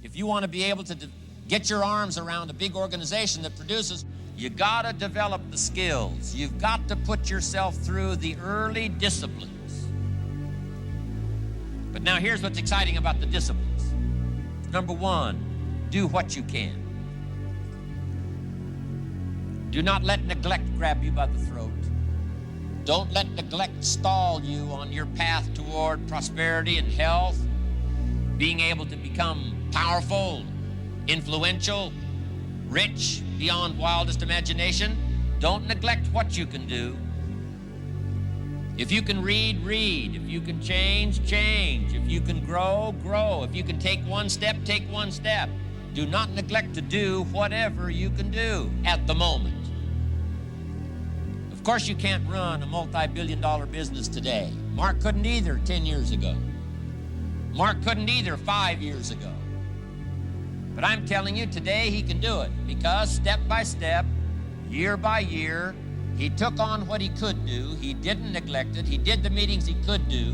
If you want to be able to get your arms around a big organization that produces, you got to develop the skills. You've got to put yourself through the early disciplines. But now here's what's exciting about the disciplines. Number one, do what you can. Do not let neglect grab you by the throat. Don't let neglect stall you on your path toward prosperity and health, being able to become powerful, influential, rich beyond wildest imagination. Don't neglect what you can do. If you can read, read. If you can change, change. If you can grow, grow. If you can take one step, take one step. Do not neglect to do whatever you can do at the moment. Of course, you can't run a multi-billion-dollar business today. Mark couldn't either 10 years ago. Mark couldn't either 5 years ago. But I'm telling you, today he can do it because step by step, year by year, he took on what he could do. He didn't neglect it. He did the meetings he could do.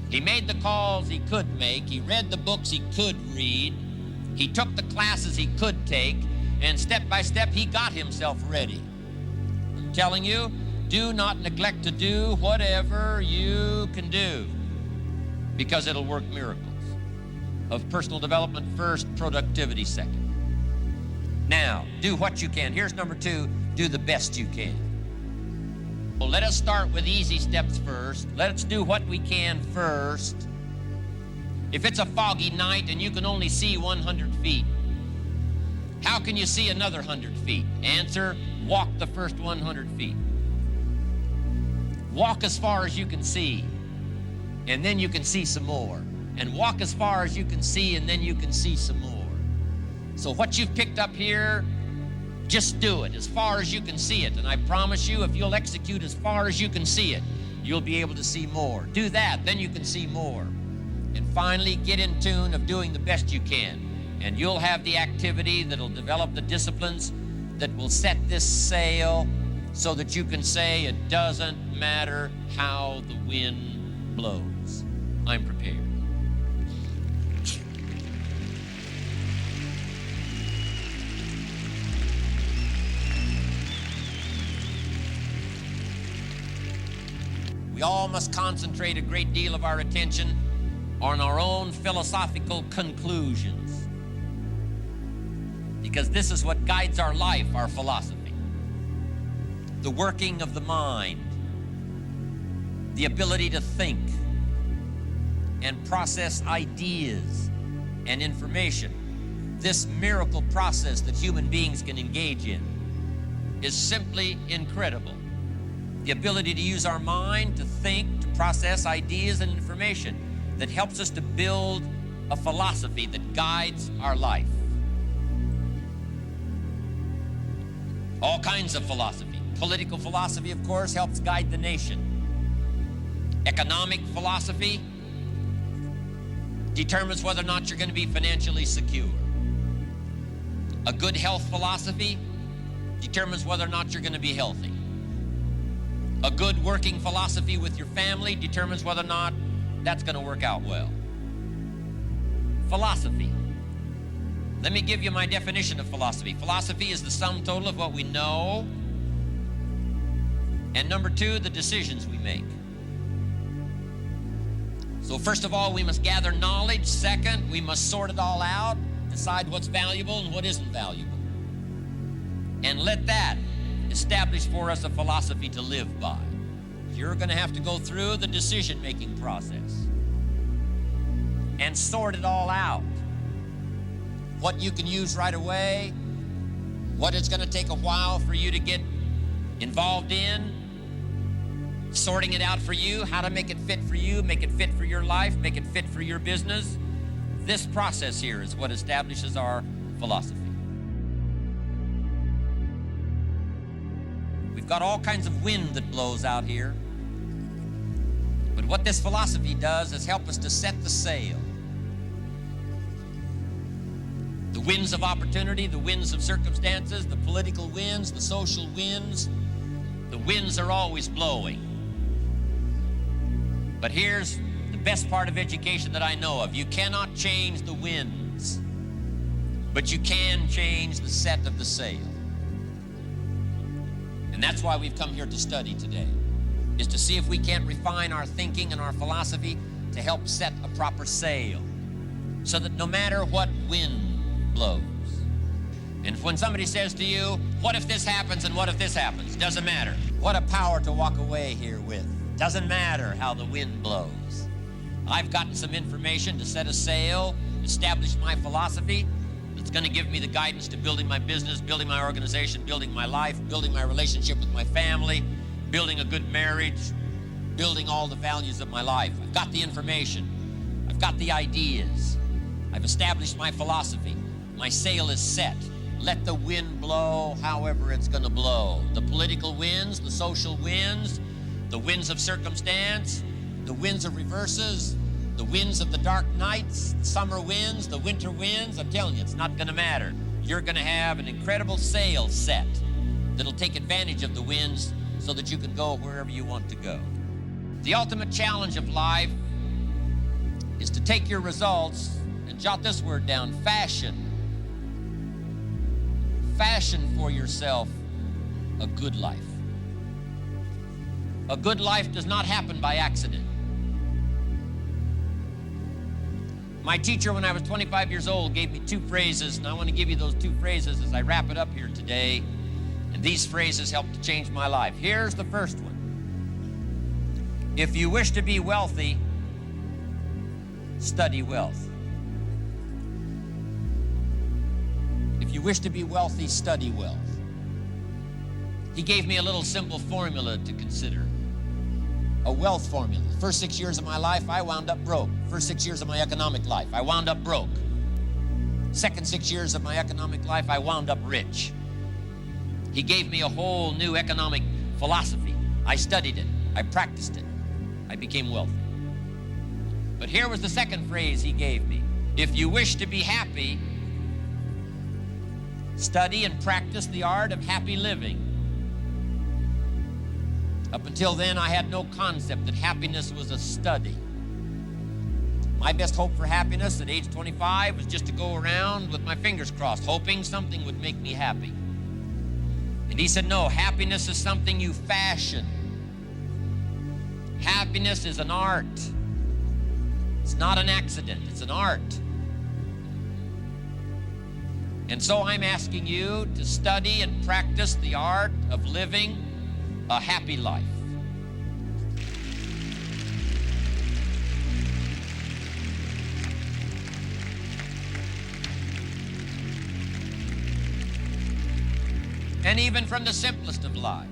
He made the calls he could make. He read the books he could read. He took the classes he could take. And step by step, he got himself ready. I'm telling you, do not neglect to do whatever you can do because it'll work miracles. Of personal development first, productivity second. Now, do what you can. Here's number two, do the best you can. Well, let us start with easy steps first. Let's do what we can first. If it's a foggy night and you can only see 100 feet, how can you see another 100 feet? Answer, walk the first 100 feet. Walk as far as you can see, and then you can see some more. And walk as far as you can see, and then you can see some more. So what you've picked up here, just do it as far as you can see it. And I promise you, if you'll execute as far as you can see it, you'll be able to see more. Do that, then you can see more. And finally, get in tune of doing the best you can. And you'll have the activity that'll develop the disciplines that will set this sail so that you can say it doesn't matter how the wind blows. I'm prepared. We all must concentrate a great deal of our attention on our own philosophical conclusions, because this is what guides our life, our philosophy. The working of the mind, the ability to think and process ideas and information. This miracle process that human beings can engage in is simply incredible. The ability to use our mind to think, to process ideas and information that helps us to build a philosophy that guides our life. All kinds of philosophy. Political philosophy, of course, helps guide the nation. Economic philosophy determines whether or not you're going to be financially secure. A good health philosophy determines whether or not you're going to be healthy. A good working philosophy with your family determines whether or not that's going to work out well. Philosophy. Let me give you my definition of philosophy. Philosophy is the sum total of what we know, and number two, the decisions we make. So first of all, we must gather knowledge. Second, we must sort it all out, decide what's valuable and what isn't valuable. And let that establish for us a philosophy to live by. You're going to have to go through the decision-making process and sort it all out. What you can use right away, what it's going to take a while for you to get involved in, sorting it out for you, how to make it fit for you, make it fit for your life, make it fit for your business. This process here is what establishes our philosophy. We've got all kinds of wind that blows out here. But what this philosophy does is help us to set the sail. The winds of opportunity, the winds of circumstances, the political winds, the social winds, the winds are always blowing. But here's the best part of education that I know of. You cannot change the winds. But you can change the set of the sail. And that's why we've come here to study today, is to see if we can't refine our thinking and our philosophy to help set a proper sail, so that no matter what wind blows, and when somebody says to you, what if this happens and what if this happens? Doesn't matter. What a power to walk away here with. Doesn't matter how the wind blows. I've gotten some information to set a sail, establish my philosophy that's going to give me the guidance to building my business, building my organization, building my life, building my relationship with my family, building a good marriage, building all the values of my life. I've got the information. I've got the ideas. I've established my philosophy. My sail is set. Let the wind blow however it's going to blow. The political winds, the social winds, the winds of circumstance, the winds of reverses, the winds of the dark nights, the summer winds, the winter winds. I'm telling you, it's not going to matter. You're going to have an incredible sail set that'll take advantage of the winds so that you can go wherever you want to go. The ultimate challenge of life is to take your results and jot this word down, fashion. Fashion for yourself a good life. A good life does not happen by accident. My teacher, when I was 25 years old, gave me two phrases, and I want to give you those two phrases as I wrap it up here today. And these phrases helped to change my life. Here's the first one. If you wish to be wealthy, study wealth. If you wish to be wealthy, study wealth. He gave me a little simple formula to consider. A wealth formula. The first 6 years of my life, I wound up broke. First 6 years of my economic life, I wound up broke. Second 6 years of my economic life, I wound up rich. He gave me a whole new economic philosophy. I studied it. I practiced it. I became wealthy. But here was the second phrase he gave me. If you wish to be happy, study and practice the art of happy living. Up until then, I had no concept that happiness was a study. My best hope for happiness at age 25 was just to go around with my fingers crossed, hoping something would make me happy. And he said, no, happiness is something you fashion. Happiness is an art. It's not an accident, it's an art. And so I'm asking you to study and practice the art of living a happy life. And even from the simplest of lives.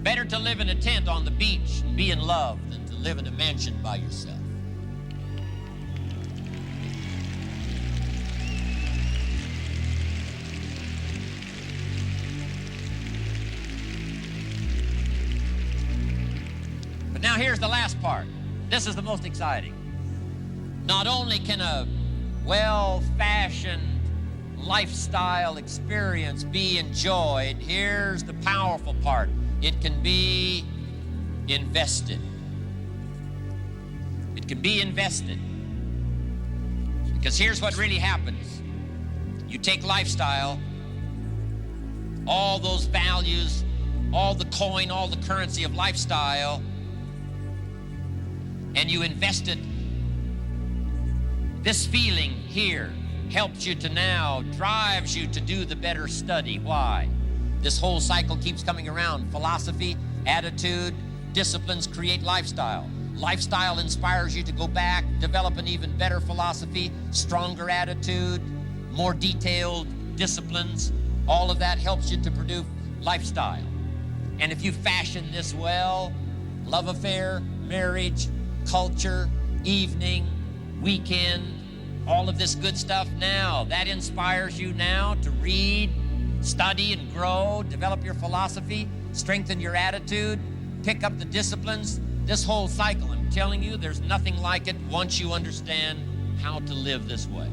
Better to live in a tent on the beach and be in love than to live in a mansion by yourself. But now here's the last part. This is the most exciting. Not only can a well-fashioned lifestyle experience be enjoyed, here's the powerful part. It can be invested. It can be invested. Because here's what really happens. You take lifestyle, all those values, all the coin, all the currency of lifestyle, and you invest it. This feeling here helps you to now, drives you to do the better study. Why? This whole cycle keeps coming around. Philosophy, attitude, disciplines create lifestyle. Lifestyle inspires you to go back, develop an even better philosophy, stronger attitude, more detailed disciplines. All of that helps you to produce lifestyle. And if you fashion this well, love affair, marriage, culture, evening, weekend, all of this good stuff now, that inspires you now to read, study and grow, develop your philosophy, strengthen your attitude, pick up the disciplines. This whole cycle, I'm telling you, there's nothing like it once you understand how to live this way.